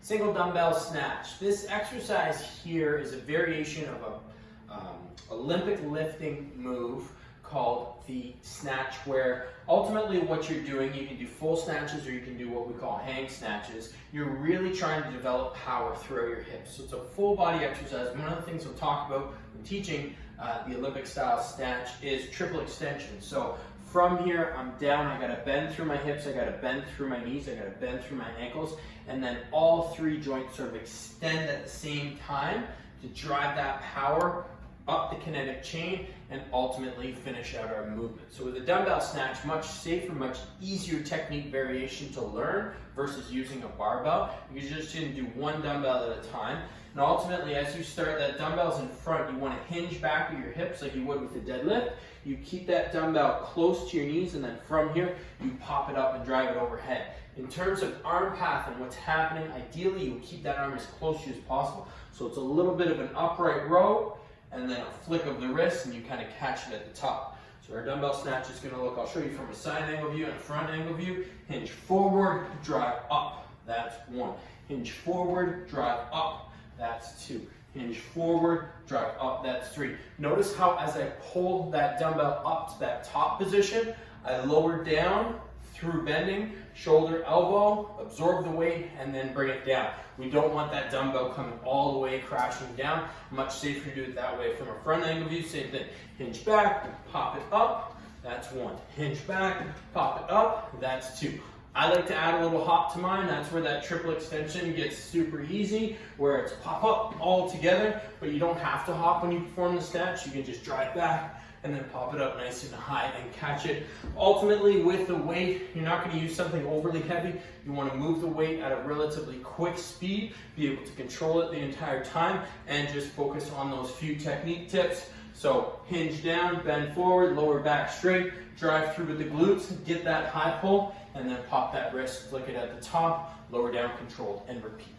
Single dumbbell snatch. This exercise here is a variation of a Olympic lifting move called the snatch, where ultimately what you're doing, you can do full snatches or you can do what we call hang snatches. You're really trying to develop power through your hips. So it's a full body exercise. One of the things we'll talk about when teaching the Olympic style snatch is triple extension. So from here, I'm down, I gotta bend through my hips, I gotta bend through my knees, I gotta bend through my ankles, and then all three joints sort of extend at the same time to drive that power up the kinetic chain and ultimately finish out our movement. So with a dumbbell snatch, much safer, much easier technique variation to learn versus using a barbell. You're just gonna do one dumbbell at a time. And ultimately, as you start, that dumbbell's in front, you wanna hinge back with your hips like you would with the deadlift. You keep that dumbbell close to your knees, and then from here, you pop it up and drive it overhead. In terms of arm path and what's happening, ideally you keep that arm as close to you as possible. So it's a little bit of an upright row, and then a flick of the wrist, and you kind of catch it at the top. So our dumbbell snatch is gonna look, I'll show you from a side angle view and a front angle view. Hinge forward, drive up, that's one. Hinge forward, drive up, that's two. Hinge forward, drive up, that's three. Notice how as I pull that dumbbell up to that top position, I lower down through bending, shoulder, elbow, absorb the weight, and then bring it down. We don't want that dumbbell coming all the way crashing down. Much safer to do it that way. From a front angle view, same thing. Hinge back, pop it up, that's one. Hinge back, pop it up, that's two. I like to add a little hop to mine. That's where that triple extension gets super easy, where it's pop up all together, but you don't have to hop when you perform the snatch. You can just drive back and then pop it up nice and high and catch it. Ultimately, with the weight, you're not going to use something overly heavy. You want to move the weight at a relatively quick speed, be able to control it the entire time, and just focus on those few technique tips. So hinge down, bend forward, lower back straight, drive through with the glutes, get that high pull, and then pop that wrist, flick it at the top, lower down, controlled, and repeat.